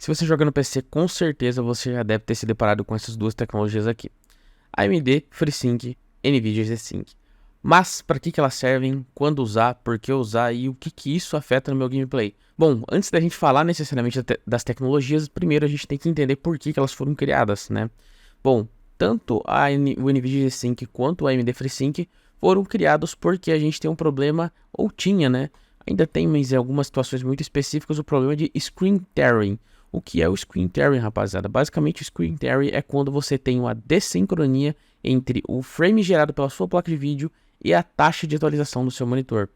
Se você joga no PC, com certeza você já deve ter se deparado com essas duas tecnologias aqui: AMD FreeSync, NVIDIA G-Sync. Mas para que elas servem, quando usar, por que usar e o que isso afeta no meu gameplay? Bom, antes da gente falar necessariamente das tecnologias, primeiro a gente tem que entender por que elas foram criadas, né? Bom, tanto o NVIDIA G-Sync quanto o AMD FreeSync foram criados porque a gente tem um problema, ou tinha, né? Ainda tem, mas em algumas situações muito específicas, o problema de screen tearing. O que é o screen tearing, rapaziada? Basicamente, o screen tearing é quando você tem uma desincronia entre o frame gerado pela sua placa de vídeo e a taxa de atualização do seu monitor.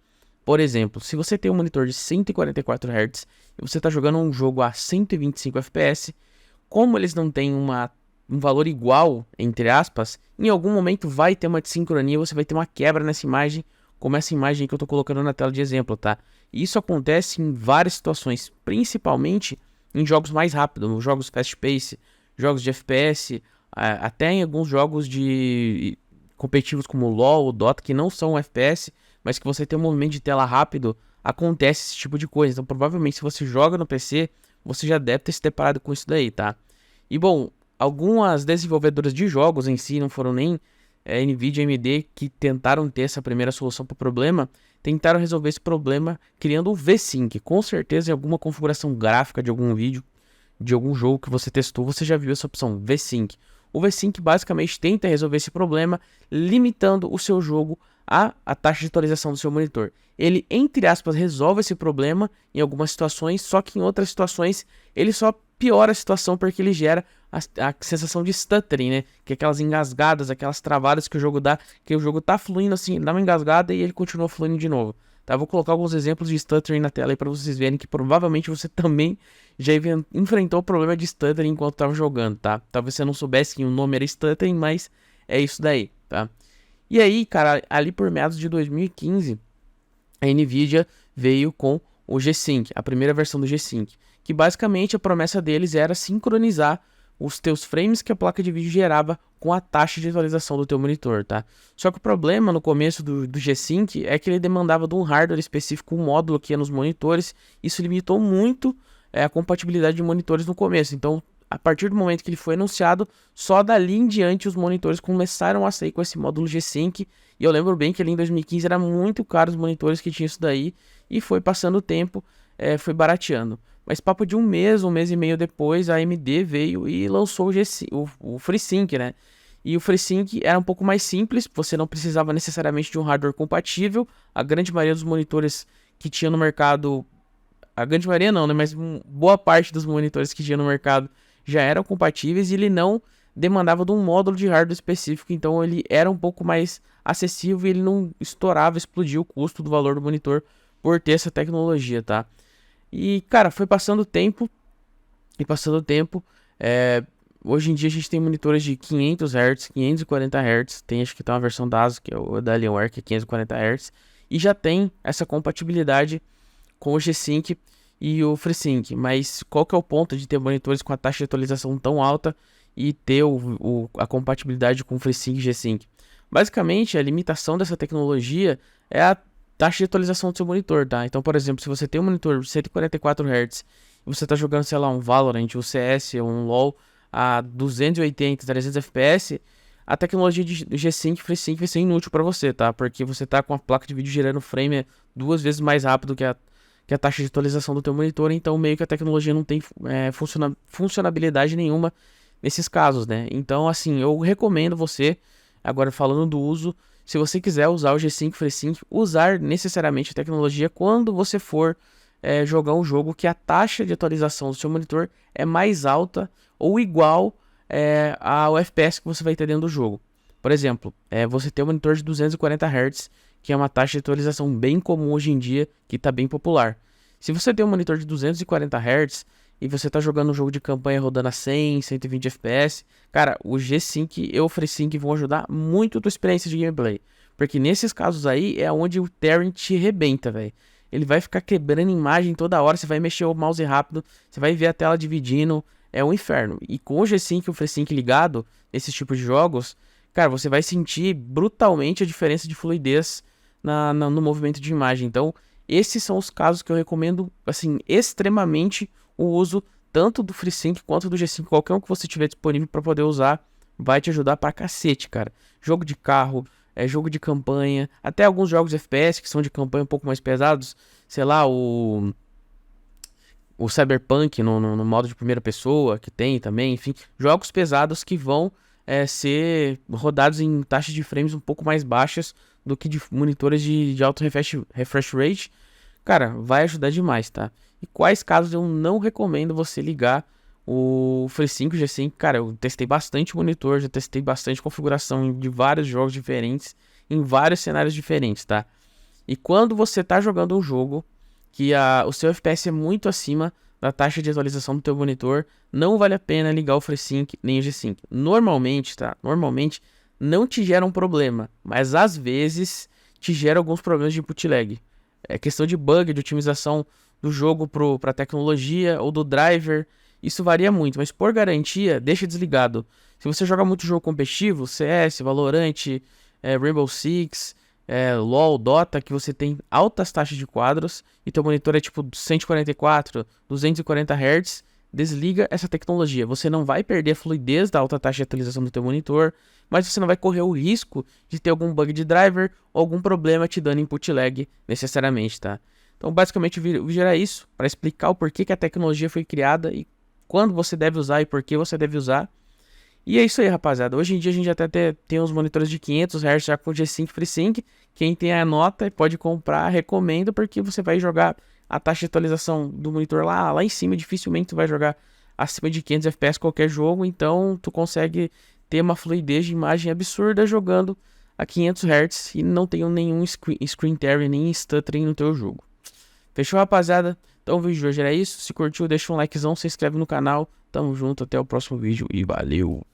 Por exemplo, se você tem um monitor de 144 Hz e você está jogando um jogo a 125 FPS, como eles não têm um valor igual, entre aspas, em algum momento vai ter uma desincronia, você vai ter uma quebra nessa imagem, como essa imagem que eu estou colocando na tela de exemplo, tá? E isso acontece em várias situações, principalmente em jogos mais rápidos, nos jogos fast pace, jogos de FPS, até em alguns jogos de competitivos como o LoL, o Dota, que não são FPS, mas que você tem um movimento de tela rápido, acontece esse tipo de coisa. Então, provavelmente, se você joga no PC, você já deve ter se deparado com isso daí, tá? E, bom, algumas desenvolvedoras de jogos em si, não foram nem NVIDIA e AMD que tentaram ter essa primeira solução para o problema, tentaram resolver esse problema criando o V-Sync. Com certeza, em alguma configuração gráfica de algum vídeo, de algum jogo que você testou, você já viu essa opção, V-Sync. O V-Sync basicamente tenta resolver esse problema, limitando o seu jogo à taxa de atualização do seu monitor. Ele, entre aspas, resolve esse problema em algumas situações, só que em outras situações ele só piora a situação porque ele gera a sensação de stuttering, né? Que é aquelas engasgadas, aquelas travadas que o jogo dá, que o jogo tá fluindo assim, dá uma engasgada e ele continua fluindo de novo. Tá? Vou colocar alguns exemplos de stuttering na tela aí para vocês verem que provavelmente você também já enfrentou o problema de stuttering enquanto estava jogando, tá? Talvez você não soubesse que o nome era stuttering, mas é isso daí, tá? E aí, cara, ali por meados de 2015, a NVIDIA veio com o G-Sync, a primeira versão do G-Sync, que basicamente a promessa deles era sincronizar os teus frames que a placa de vídeo gerava com a taxa de atualização do teu monitor, tá? Só que o problema no começo do G-Sync é que ele demandava de um hardware específico, um módulo que ia nos monitores. Isso limitou muito a compatibilidade de monitores no começo. Então, a partir do momento que ele foi anunciado, só dali em diante os monitores começaram a sair com esse módulo G-Sync. E eu lembro bem que ali em 2015 era muito caro os monitores que tinham isso daí. E foi passando o tempo, foi barateando. Mas papo de um mês e meio depois, a AMD veio e lançou o FreeSync, né? E o FreeSync era um pouco mais simples, você não precisava necessariamente de um hardware compatível. A grande maioria dos monitores que tinha no mercado, a grande maioria não, né? Mas boa parte dos monitores que tinha no mercado já eram compatíveis e ele não demandava de um módulo de hardware específico, então ele era um pouco mais acessível e ele não estourava, explodia o custo do valor do monitor por ter essa tecnologia, tá? E, cara, foi passando o tempo, hoje em dia a gente tem monitores de 500 Hz, 540 Hz, tem acho que tem uma versão da ASUS, que é o da Alienware, que é 540 Hz, e já tem essa compatibilidade com o G-Sync e o FreeSync. Mas qual que é o ponto de ter monitores com a taxa de atualização tão alta e ter a compatibilidade com o FreeSync e G-Sync? Basicamente, a limitação dessa tecnologia é a taxa de atualização do seu monitor, tá? Então, por exemplo, se você tem um monitor de 144 Hz e você está jogando, sei lá, um Valorant, um CS ou um LoL a 280, 300 FPS, a tecnologia de G-Sync e FreeSync vai ser inútil para você, tá? Porque você tá com a placa de vídeo gerando frame 2 vezes mais rápido que a taxa de atualização do teu monitor, então meio que a tecnologia não tem funcionalidade nenhuma nesses casos, né? Então, assim, eu recomendo você, agora falando do uso, se você quiser usar o G-Sync, FreeSync, usar necessariamente a tecnologia quando você for jogar um jogo que a taxa de atualização do seu monitor é mais alta ou igual ao FPS que você vai ter dentro do jogo. Por exemplo, você tem um monitor de 240 Hz, que é uma taxa de atualização bem comum hoje em dia, que está bem popular. Se você tem um monitor de 240 Hz e você está jogando um jogo de campanha rodando a 100, 120 FPS, cara, o G-Sync e o FreeSync vão ajudar muito a tua experiência de gameplay. Porque nesses casos aí é onde o tearing te rebenta, velho. Ele vai ficar quebrando imagem toda hora, você vai mexer o mouse rápido, você vai ver a tela dividindo, é um inferno. E com o G-Sync e o FreeSync ligado, nesses tipos de jogos, cara, você vai sentir brutalmente a diferença de fluidez no movimento de imagem. Então, esses são os casos que eu recomendo, assim, extremamente o uso tanto do FreeSync quanto do G5, qualquer um que você tiver disponível para poder usar, vai te ajudar pra cacete, cara. Jogo de carro, jogo de campanha, até alguns jogos de FPS que são de campanha um pouco mais pesados, sei lá, o Cyberpunk no modo de primeira pessoa, que tem também, enfim, jogos pesados que vão ser rodados em taxas de frames um pouco mais baixas do que de monitores de alto refresh rate, cara, vai ajudar demais, tá? E quais casos eu não recomendo você ligar o FreeSync G5? Cara, eu testei bastante monitor, já testei bastante configuração de vários jogos diferentes, em vários cenários diferentes, tá? E quando você tá jogando um jogo que o seu FPS é muito acima da taxa de atualização do teu monitor, não vale a pena ligar o FreeSync nem o G5. Normalmente, tá? Normalmente não te gera um problema, mas às vezes te gera alguns problemas de input lag. É questão de bug, de otimização do jogo para tecnologia ou do driver. Isso varia muito, mas por garantia, deixa desligado. Se você joga muito jogo competitivo, CS, Valorant, Rainbow Six, LoL, Dota, que você tem altas taxas de quadros e teu monitor é tipo 144, 240 Hz, desliga essa tecnologia. Você não vai perder a fluidez da alta taxa de atualização do teu monitor, mas você não vai correr o risco de ter algum bug de driver ou algum problema te dando input lag necessariamente, tá? Então, basicamente, o vídeo era isso, para explicar o porquê que a tecnologia foi criada e quando você deve usar e por que você deve usar. E é isso aí, rapaziada. Hoje em dia a gente até tem uns monitores de 500 Hz já com G5 FreeSync. Quem tem a nota pode comprar, recomendo, porque você vai jogar a taxa de atualização do monitor lá em cima. Dificilmente tu vai jogar acima de 500 FPS qualquer jogo, então tu consegue ter uma fluidez de imagem absurda jogando a 500 Hz e não tem nenhum screen tearing nem stuttering no teu jogo. Fechou, rapaziada? Então o vídeo de hoje era isso. Se curtiu, deixa um likezão, se inscreve no canal. Tamo junto, até o próximo vídeo e valeu!